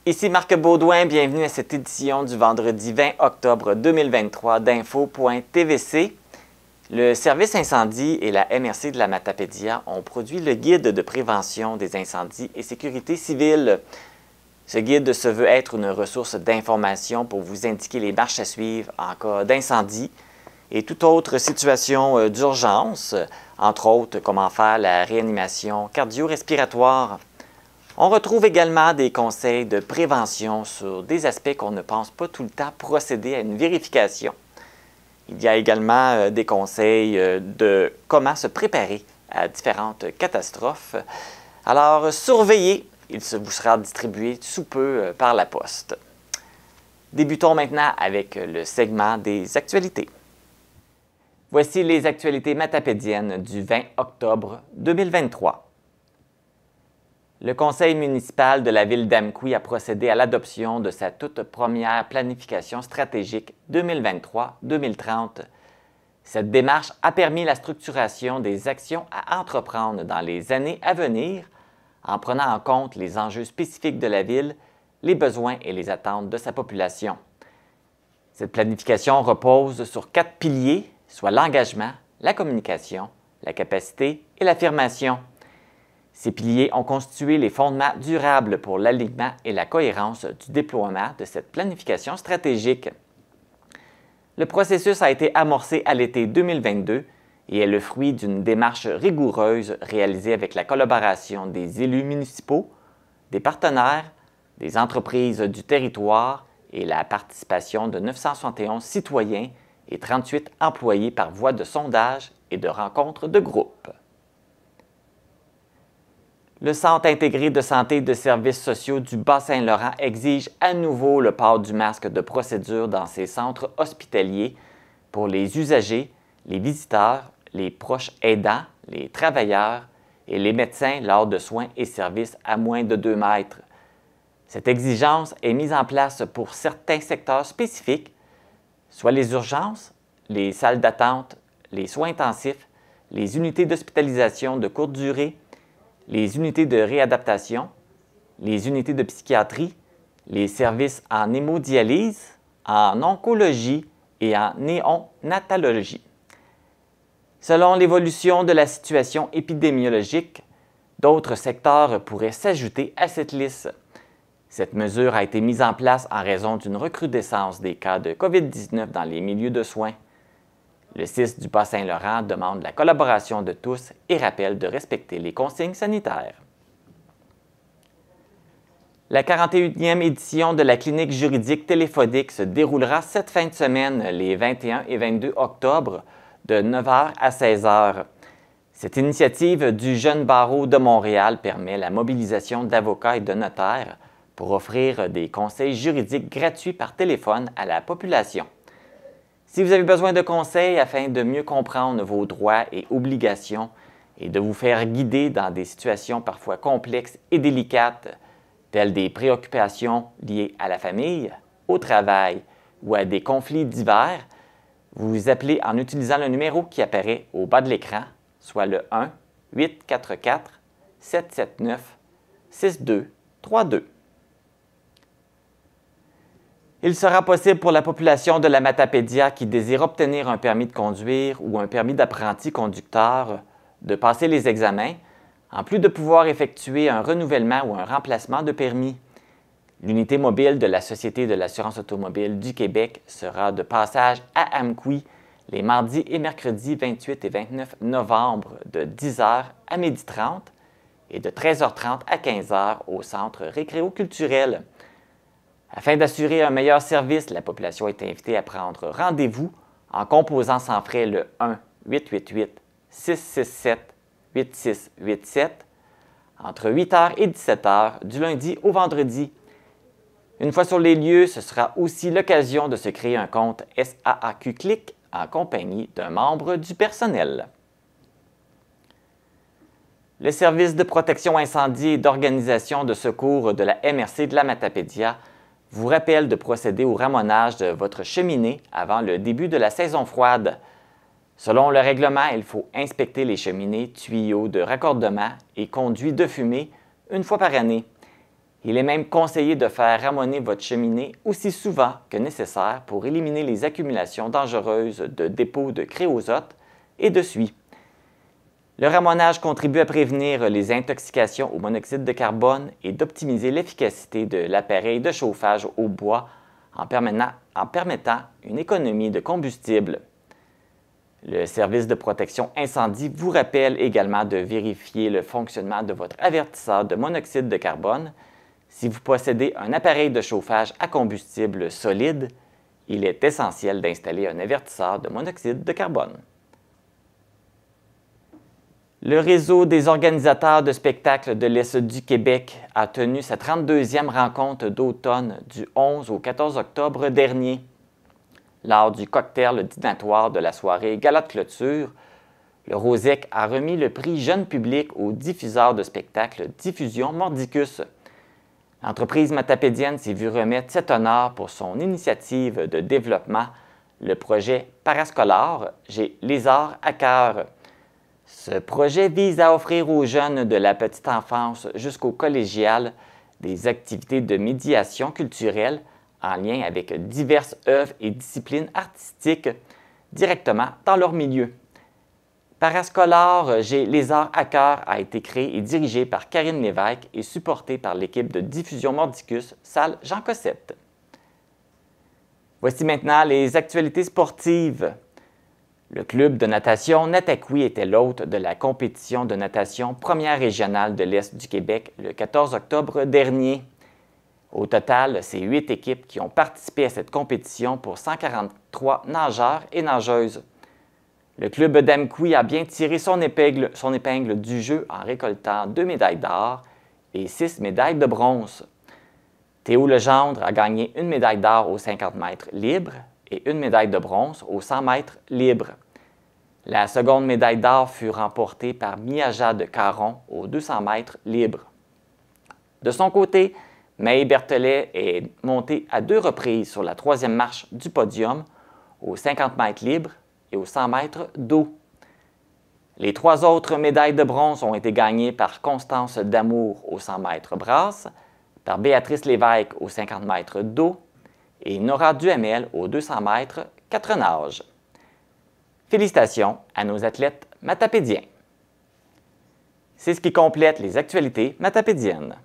Ici Marc Baudouin, bienvenue à cette édition du vendredi 20 octobre 2023 d'Info.tvc. Le service incendie et la MRC de la Matapédia ont produit le guide de prévention des incendies et sécurité civile. Ce guide se veut être une ressource d'information pour vous indiquer les marches à suivre en cas d'incendie et toute autre situation d'urgence, entre autres comment faire la réanimation cardio-respiratoire. On retrouve également des conseils de prévention sur des aspects qu'on ne pense pas tout le temps procéder à une vérification. Il y a également des conseils de comment se préparer à différentes catastrophes. Alors, surveillez, il vous sera distribué sous peu par la poste. Débutons maintenant avec le segment des actualités. Voici les actualités matapédiennes du 20 octobre 2023. Le conseil municipal de la ville d'Amqui a procédé à l'adoption de sa toute première planification stratégique 2023-2030. Cette démarche a permis la structuration des actions à entreprendre dans les années à venir en prenant en compte les enjeux spécifiques de la ville, les besoins et les attentes de sa population. Cette planification repose sur 4 piliers, soit l'engagement, la communication, la capacité et l'affirmation. Ces piliers ont constitué les fondements durables pour l'alignement et la cohérence du déploiement de cette planification stratégique. Le processus a été amorcé à l'été 2022 et est le fruit d'une démarche rigoureuse réalisée avec la collaboration des élus municipaux, des partenaires, des entreprises du territoire et la participation de 971 citoyens et 38 employés par voie de sondage et de rencontres de groupe. Le Centre intégré de santé et de services sociaux du Bas-Saint-Laurent exige à nouveau le port du masque de procédure dans ses centres hospitaliers pour les usagers, les visiteurs, les proches aidants, les travailleurs et les médecins lors de soins et services à moins de 2 mètres. Cette exigence est mise en place pour certains secteurs spécifiques, soit les urgences, les salles d'attente, les soins intensifs, les unités d'hospitalisation de courte durée, les unités de réadaptation, les unités de psychiatrie, les services en hémodialyse, en oncologie et en néonatologie. Selon l'évolution de la situation épidémiologique, d'autres secteurs pourraient s'ajouter à cette liste. Cette mesure a été mise en place en raison d'une recrudescence des cas de COVID-19 dans les milieux de soins. Le CIS du Bas-Saint-Laurent demande la collaboration de tous et rappelle de respecter les consignes sanitaires. La 41e édition de la clinique juridique téléphonique se déroulera cette fin de semaine, les 21 et 22 octobre, de 9h à 16h. Cette initiative du Jeune Barreau de Montréal permet la mobilisation d'avocats et de notaires pour offrir des conseils juridiques gratuits par téléphone à la population. Si vous avez besoin de conseils afin de mieux comprendre vos droits et obligations et de vous faire guider dans des situations parfois complexes et délicates, telles des préoccupations liées à la famille, au travail ou à des conflits divers, vous appelez en utilisant le numéro qui apparaît au bas de l'écran, soit le 1-844-779-6232. Il sera possible pour la population de la Matapédia qui désire obtenir un permis de conduire ou un permis d'apprenti conducteur de passer les examens, en plus de pouvoir effectuer un renouvellement ou un remplacement de permis. L'unité mobile de la Société de l'assurance automobile du Québec sera de passage à Amqui les mardis et mercredis 28 et 29 novembre de 10h à 12h30 et de 13h30 à 15h au Centre récréo-culturel. Afin d'assurer un meilleur service, la population est invitée à prendre rendez-vous en composant sans frais le 1-888-667-8687 entre 8h et 17h du lundi au vendredi. Une fois sur les lieux, ce sera aussi l'occasion de se créer un compte SAAQ Clic en compagnie d'un membre du personnel. Le service de protection incendie et d'organisation de secours de la MRC de la Matapédia vous rappelle de procéder au ramonage de votre cheminée avant le début de la saison froide. Selon le règlement, il faut inspecter les cheminées, tuyaux de raccordement et conduits de fumée une fois par année. Il est même conseillé de faire ramoner votre cheminée aussi souvent que nécessaire pour éliminer les accumulations dangereuses de dépôts de créosote et de suie. Le ramonage contribue à prévenir les intoxications au monoxyde de carbone et d'optimiser l'efficacité de l'appareil de chauffage au bois en permettant une économie de combustible. Le service de protection incendie vous rappelle également de vérifier le fonctionnement de votre avertisseur de monoxyde de carbone. Si vous possédez un appareil de chauffage à combustible solide, il est essentiel d'installer un avertisseur de monoxyde de carbone. Le réseau des organisateurs de spectacles de l'Est du Québec a tenu sa 32e rencontre d'automne du 11 au 14 octobre dernier. Lors du cocktail dînatoire de la soirée Gala de clôture, le Rosec a remis le prix Jeune public au diffuseur de spectacles Diffusion Mordicus. L'entreprise matapédienne s'est vue remettre cet honneur pour son initiative de développement, le projet Parascolar, J'ai les arts à cœur. Ce projet vise à offrir aux jeunes de la petite enfance jusqu'au collégial des activités de médiation culturelle en lien avec diverses œuvres et disciplines artistiques directement dans leur milieu. Parascolar, J'ai les arts à cœur a été créé et dirigé par Karine Lévesque et supporté par l'équipe de Diffusion Mordicus, salle Jean Cossette. Voici maintenant les actualités sportives. Le club de natation Nataqui était l'hôte de la compétition de natation première régionale de l'Est du Québec le 14 octobre dernier. Au total, c'est 8 équipes qui ont participé à cette compétition pour 143 nageurs et nageuses. Le club d'Amqui a bien tiré son épingle du jeu en récoltant 2 médailles d'or et 6 médailles de bronze. Théo Legendre a gagné une médaille d'or aux 50 mètres libres et une médaille de bronze aux 100 mètres libres. La seconde médaille d'or fut remportée par Mia-Jade Caron aux 200 mètres libres. De son côté, May Berthelet est montée à 2 reprises sur la 3e marche du podium aux 50 mètres libres et aux 100 mètres d'eau. Les 3 autres médailles de bronze ont été gagnées par Constance Damour aux 100 mètres brasse, par Béatrice Lévesque aux 50 mètres d'eau et Nora Duhamel aux 200 mètres 4 nages. Félicitations à nos athlètes matapédiens. C'est ce qui complète les actualités matapédiennes.